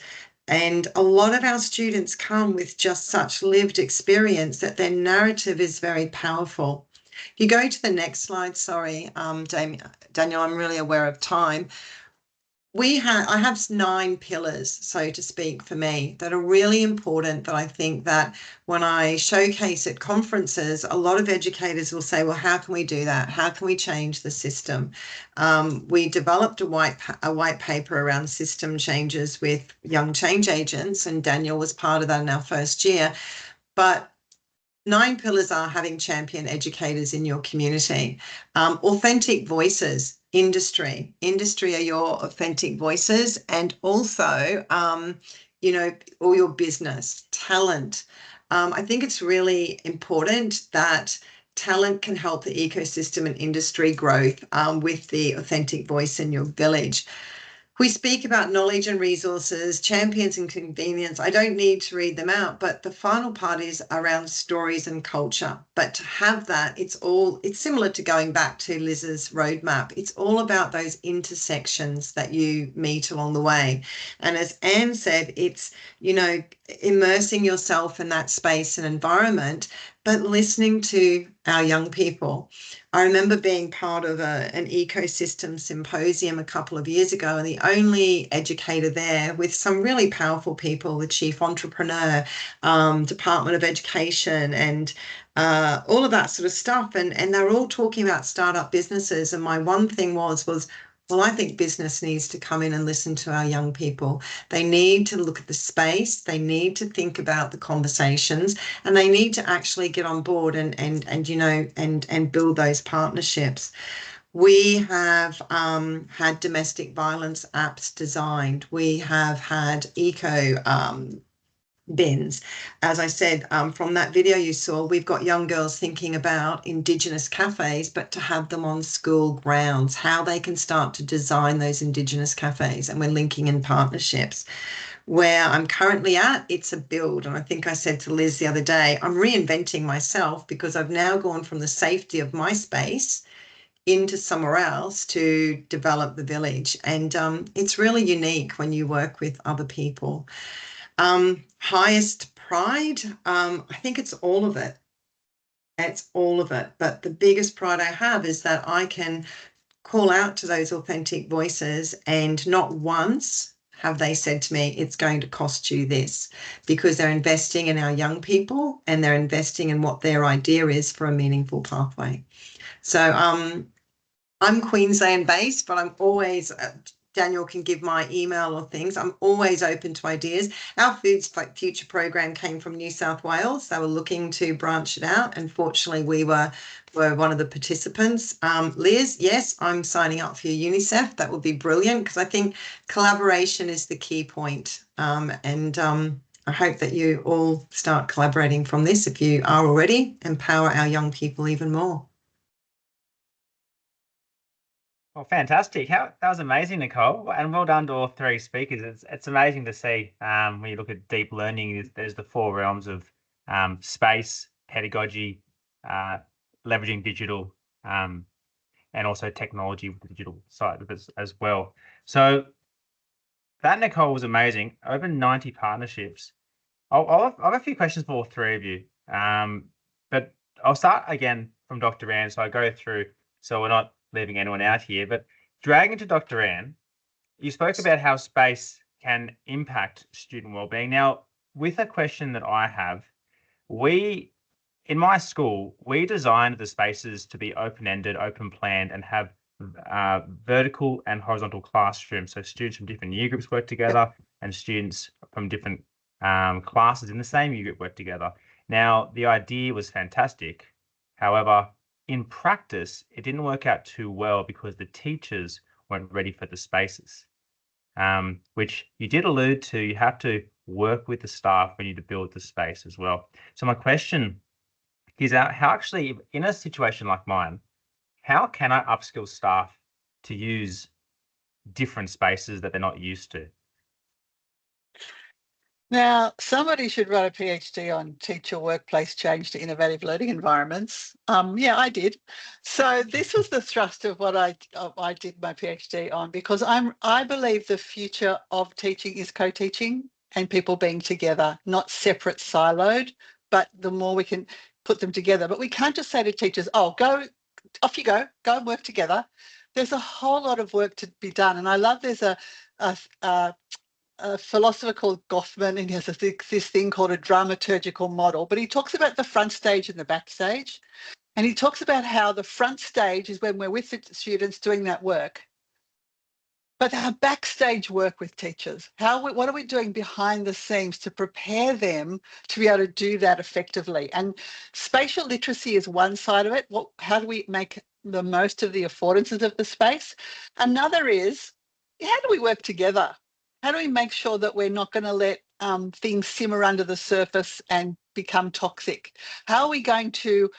And a lot of our students come with just such lived experience that their narrative is very powerful. If you go to the next slide, sorry, Daniel, I'm really aware of time. I have 9 pillars, so to speak, for me that are really important, that I think that when I showcase at conferences, a lot of educators will say, well, how can we do that? How can we change the system? We developed a white paper around system changes with young change agents, and Daniel was part of that in our first year. But 9 pillars are having champion educators in your community, authentic voices. Industry are your authentic voices, and also, you know, all your business, talent. I think it's really important that talent can help the ecosystem and industry growth with the authentic voice in your village. We speak about knowledge and resources, champions and convenience. I don't need to read them out, but the final part is around stories and culture. But to have that, it's similar to going back to Liz's roadmap. It's all about those intersections that you meet along the way. And as Anne said, it's, you know, immersing yourself in that space and environment, but listening to our young people. I remember being part of an ecosystem symposium a couple of years ago, and the only educator there with some really powerful people, the chief entrepreneur, Department of Education, and all of that sort of stuff. And they're all talking about startup businesses. And my one thing was, well, I think business needs to come in and listen to our young people. They need to look at the space. They need to think about the conversations, and they need to actually get on board and you know, and build those partnerships. We have had domestic violence apps designed. We have had eco bins. As I said, from that video you saw, we've got young girls thinking about Indigenous cafes, but to have them on school grounds, how they can start to design those Indigenous cafes, and we're linking in partnerships. Where I'm currently at, it's a build. And I think I said to Liz the other day, I'm reinventing myself because I've now gone from the safety of my space into somewhere else to develop the village. And it's really unique when you work with other people. Highest pride, I think it's all of it. It's all of it. But the biggest pride I have is that I can call out to those authentic voices, and not once have they said to me, it's going to cost you this, because they're investing in our young people and they're investing in what their idea is for a meaningful pathway. So I'm Queensland based, but I'm always, Daniel can give my email or things. I'm always open to ideas. Our Foods Future program came from New South Wales. They were looking to branch it out. And fortunately, we were one of the participants. Liz, yes, I'm signing up for UNICEF. That would be brilliant, because I think collaboration is the key point. I hope that you all start collaborating from this. If you are already, empower our young people even more. Well, fantastic. That was amazing, Nicole, and well done to all 3 speakers. It's amazing to see when you look at deep learning, there's the 4 realms of space, pedagogy, leveraging digital, and also technology with the digital side of it as well. So that, Nicole, was amazing. Over 90 partnerships. I have a few questions for all 3 of you, but I'll start again from Dr. Anne, so I go through, so we're not leaving anyone out here. But dragging to Dr. Anne, you spoke about how space can impact student wellbeing. Now, with a question that I have, in my school, we designed the spaces to be open-ended, open-planned, and have vertical and horizontal classrooms. So students from different year groups work together, and students from different classes in the same year group work together. Now, the idea was fantastic. However, in practice, it didn't work out too well because the teachers weren't ready for the spaces, which you did allude to. You have to work with the staff when you build the space as well. So my question is, how actually, in a situation like mine, how can I upskill staff to use different spaces that they're not used to? Now, somebody should write a PhD on teacher workplace change to innovative learning environments. Yeah, I did. So this was the thrust of what I did my PhD on, because I believe the future of teaching is co-teaching and people being together, not separate, siloed, but the more we can put them together. But we can't just say to teachers, oh, go, off you go and work together. There's a whole lot of work to be done. And I love there's a philosopher called Goffman, and he has this thing called a dramaturgical model, but he talks about the front stage and the backstage. And he talks about how the front stage is when we're with the students doing that work. But our backstage work with teachers, what are we doing behind the scenes to prepare them to be able to do that effectively? And spatial literacy is one side of it. How do we make the most of the affordances of the space? Another is, how do we work together? How do we make sure that we're not going to let things simmer under the surface and become toxic? How are we going to,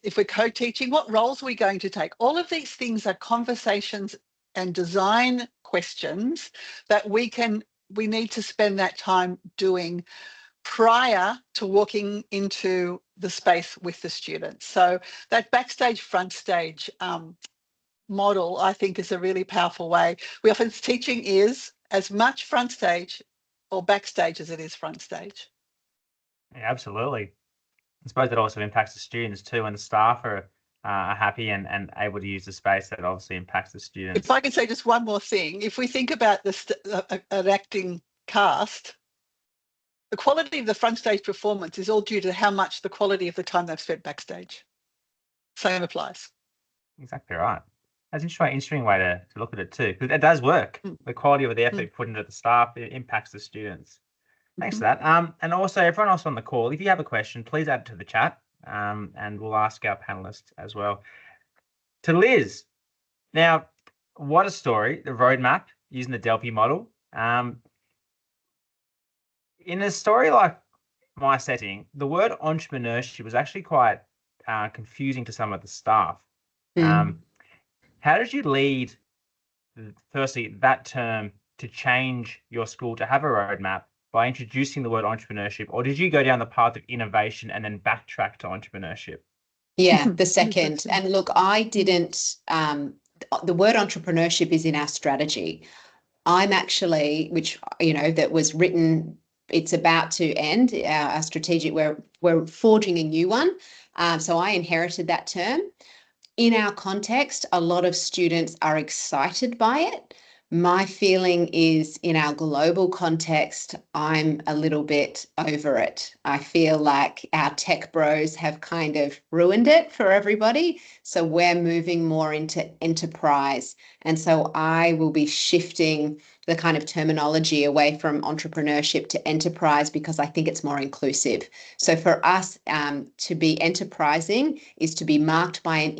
if we're co-teaching, what roles are we going to take? All of these things are conversations and design questions that we need to spend that time doing prior to walking into the space with the students. So that backstage, front stage model, I think, is a really powerful way. We often, teaching is as much front stage or backstage as it is front stage. Yeah, absolutely. I suppose it also impacts the students too, when the staff are happy and able to use the space. That obviously impacts the students. If I can say just one more thing, if we think about an acting cast, the quality of the front stage performance is all due to how much the quality of the time they've spent backstage. Same applies. Exactly right. That's an interesting way to look at it too, because it does work. The quality of the effort put into the staff, it impacts the students. Thanks for that. And also, everyone else on the call, if you have a question, please add it to the chat, and we'll ask our panelists as well. To Liz, now, what a story, the roadmap using the Delphi model. In a story like my setting, the word entrepreneurship was actually quite confusing to some of the staff. How did you lead, firstly, that term to change your school to have a roadmap by introducing the word entrepreneurship, or did you go down the path of innovation and then backtrack to entrepreneurship? Yeah, the second. And look, I didn't, the word entrepreneurship is in our strategy. I'm actually, which, that was written, it's about to end, our strategic, we're forging a new one. So I inherited that term. In our context, a lot of students are excited by it. My feeling is, in our global context, I'm a little bit over it. I feel like our tech bros have kind of ruined it for everybody. So we're moving more into enterprise. And so I will be shifting the kind of terminology away from entrepreneurship to enterprise, because I think it's more inclusive. So for us, to be enterprising is to be marked by an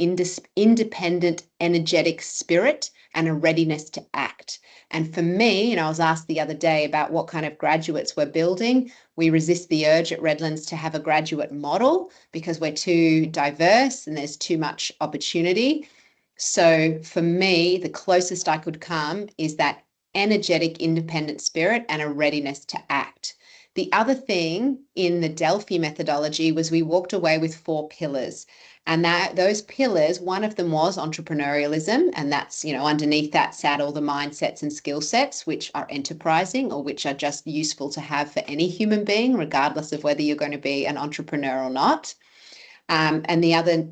independent, energetic spirit and a readiness to act. And for me, I was asked the other day about what kind of graduates we're building. We resist the urge at Redlands to have a graduate model because we're too diverse and there's too much opportunity. So for me, the closest I could come is that energetic, independent spirit and a readiness to act. The other thing in the Delphi methodology was we walked away with 4 pillars. And those pillars, one of them was entrepreneurialism. And that's, underneath that sat all the mindsets and skill sets, which are enterprising or which are just useful to have for any human being, regardless of whether you're going to be an entrepreneur or not. And the other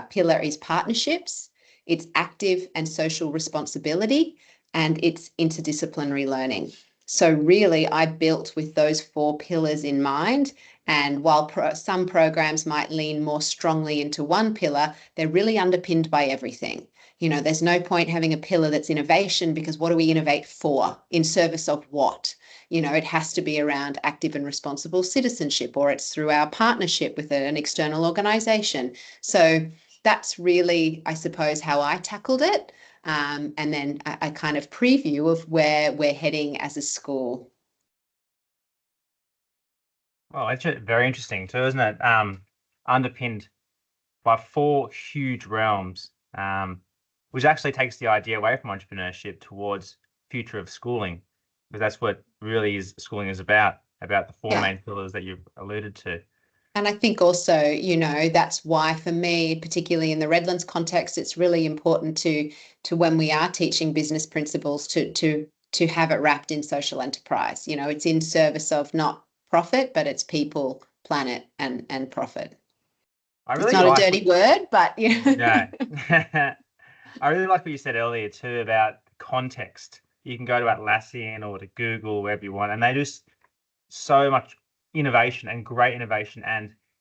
pillar is partnerships. It's active and social responsibility, and it's interdisciplinary learning. So really, I built with those 4 pillars in mind. And while some programs might lean more strongly into one pillar, they're really underpinned by everything. You know, there's no point having a pillar that's innovation, because what do we innovate for? In service of what? You know, it has to be around active and responsible citizenship, or it's through our partnership with an external organisation. So that's really, I suppose, how I tackled it. And then a kind of preview of where we're heading as a school. Well, it's very interesting too, isn't it? Underpinned by 4 huge realms, which actually takes the idea away from entrepreneurship towards future of schooling, because that's what really schooling is about the 4 main pillars that you've alluded to. And I think also, you know, that's why for me, particularly in the Redlands context, it's really important to when we are teaching business principles to have it wrapped in social enterprise. You know, it's in service of not profit, but it's people, planet, and profit. It's not a dirty word, but you know. Yeah. I really like what you said earlier too about context. You can go to Atlassian or to Google, wherever you want, and they do so much innovation and great innovation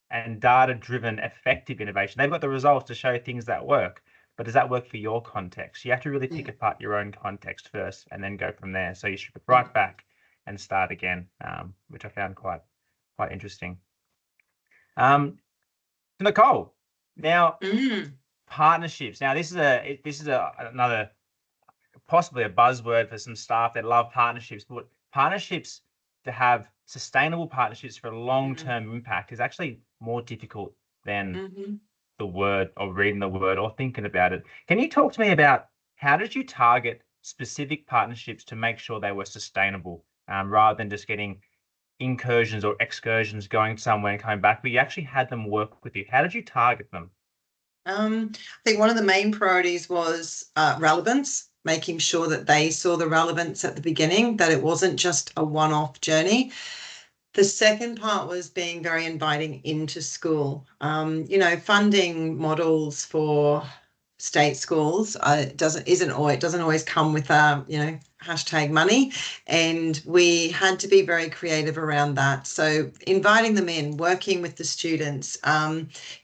and data-driven effective innovation. They've got the results to show things that work, but does that work for your context? You have to really pick apart your own context first and then go from there. So you should go right back and start again, which I found quite interesting. Nicole, now partnerships. Now this is another possibly a buzzword for some staff that love partnerships, but partnerships, to have sustainable partnerships for long-term impact, is actually more difficult than the word, or reading the word, or thinking about it. Can you talk to me about how did you target specific partnerships to make sure they were sustainable, rather than just getting incursions or excursions going somewhere and coming back, but you actually had them work with you? How did you target them? I think one of the main priorities was relevance, making sure that they saw the relevance at the beginning, that it wasn't just a one-off journey. The second part was being very inviting into school. You know, funding models for state schools doesn't always come with you know, hashtag money, and we had to be very creative around that. So inviting them in, working with the students,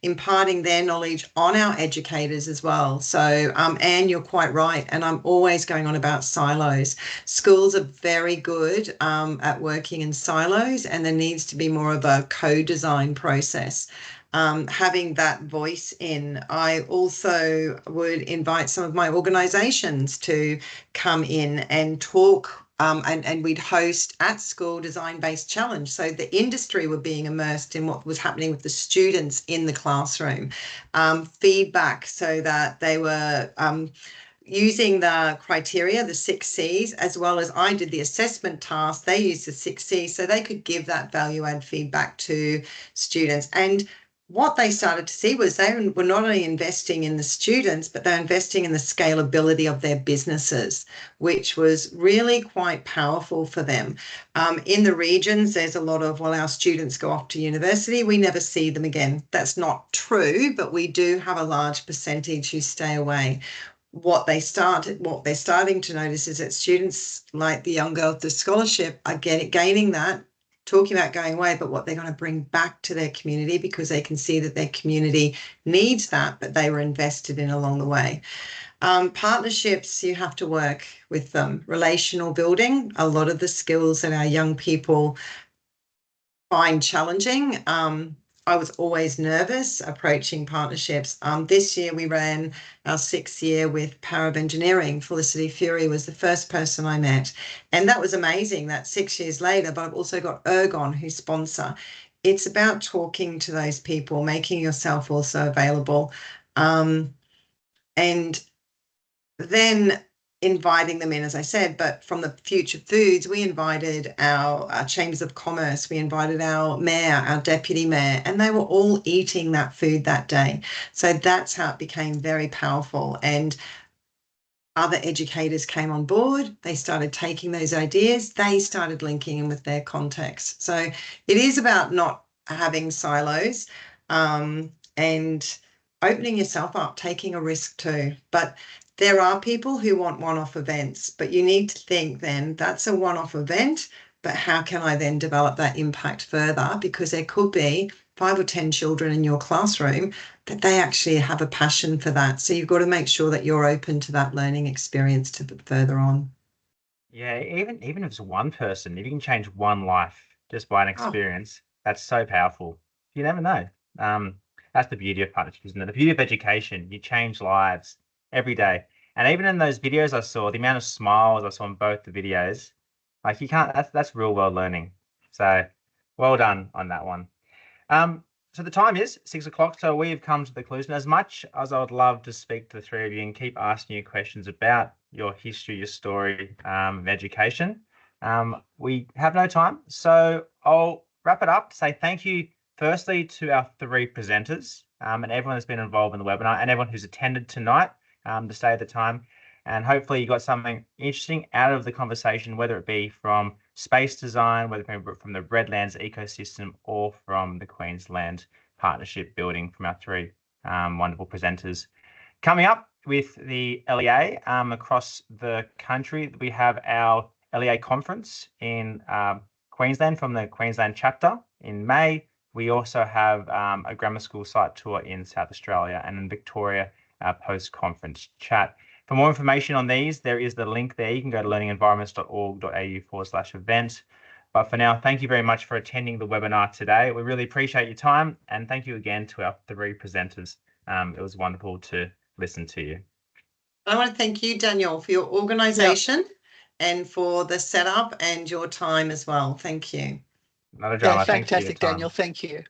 imparting their knowledge on our educators as well. So Anne, you're quite right, and I'm always going on about silos. Schools are very good at working in silos, and there needs to be more of a co-design process. Having that voice in. I also would invite some of my organisations to come in and talk, and we'd host at school design-based challenge. So the industry were being immersed in what was happening with the students in the classroom. Feedback, so that they were using the criteria, the 6 C's, as well as I did the assessment task. They used the 6 C's so they could give that value add feedback to students. And what they started to see was they were not only investing in the students, but they're investing in the scalability of their businesses, which was really quite powerful for them. In the regions, there's a lot of, well, our students go off to university, we never see them again. That's not true, but we do have a large percentage who stay away. What they're starting to notice is that students, like the young girl with the scholarship, are gaining that, talking about going away, but what they're going to bring back to their community, because they can see that their community needs that, but they were invested in along the way. Partnerships, you have to work with them. Relational building, a lot of the skills that our young people find challenging. I was always nervous approaching partnerships. This year we ran our 6th year with Power of Engineering. Felicity Fury was the first person I met. And that was amazing. That's 6 years later, but I've also got Ergon, who's sponsor. It's about talking to those people, making yourself also available. And then inviting them in, as I said. But from the Future Foods, we invited our Chambers of Commerce, we invited our mayor, our deputy mayor, and they were all eating that food that day. So that's how it became very powerful. And other educators came on board, they started taking those ideas, they started linking in with their context. So it is about not having silos, and opening yourself up, taking a risk too. But there are people who want one-off events, but you need to think then that's a one-off event, but how can I then develop that impact further? Because there could be 5 or 10 children in your classroom that they actually have a passion for that. So you've got to make sure that you're open to that learning experience to further on. Yeah, even if it's one person, if you can change one life just by an experience, that's so powerful. You never know. That's the beauty of partnership, isn't it? The beauty of education, you change lives every day. And even in those videos I saw, the amount of smiles I saw in both the videos, like you can't, that's real world learning. So well done on that one. So the time is 6 o'clock. So we've come to the conclusion. As much as I would love to speak to the three of you and keep asking you questions about your history, your story, of education, we have no time. So I'll wrap it up. Say thank you firstly to our three presenters and everyone that's been involved in the webinar and everyone who's attended tonight to stay at the time. And hopefully you got something interesting out of the conversation, whether it be from space design, whether it be from the Redlands ecosystem or from the Queensland partnership building from our three wonderful presenters. Coming up with the LEA across the country, we have our LEA conference in Queensland from the Queensland chapter in May. We also have a grammar school site tour in South Australia and in Victoria post-conference chat. For more information on these, there is the link there. You can go to learningenvironments.org.au/event. But for now, thank you very much for attending the webinar today. We really appreciate your time. And thank you again to our three presenters. It was wonderful to listen to you. I want to thank you, Daniel, for your organisation and for the setup and your time as well. Thank you. Not a drama. Yeah, fantastic, Daniel. Thank you.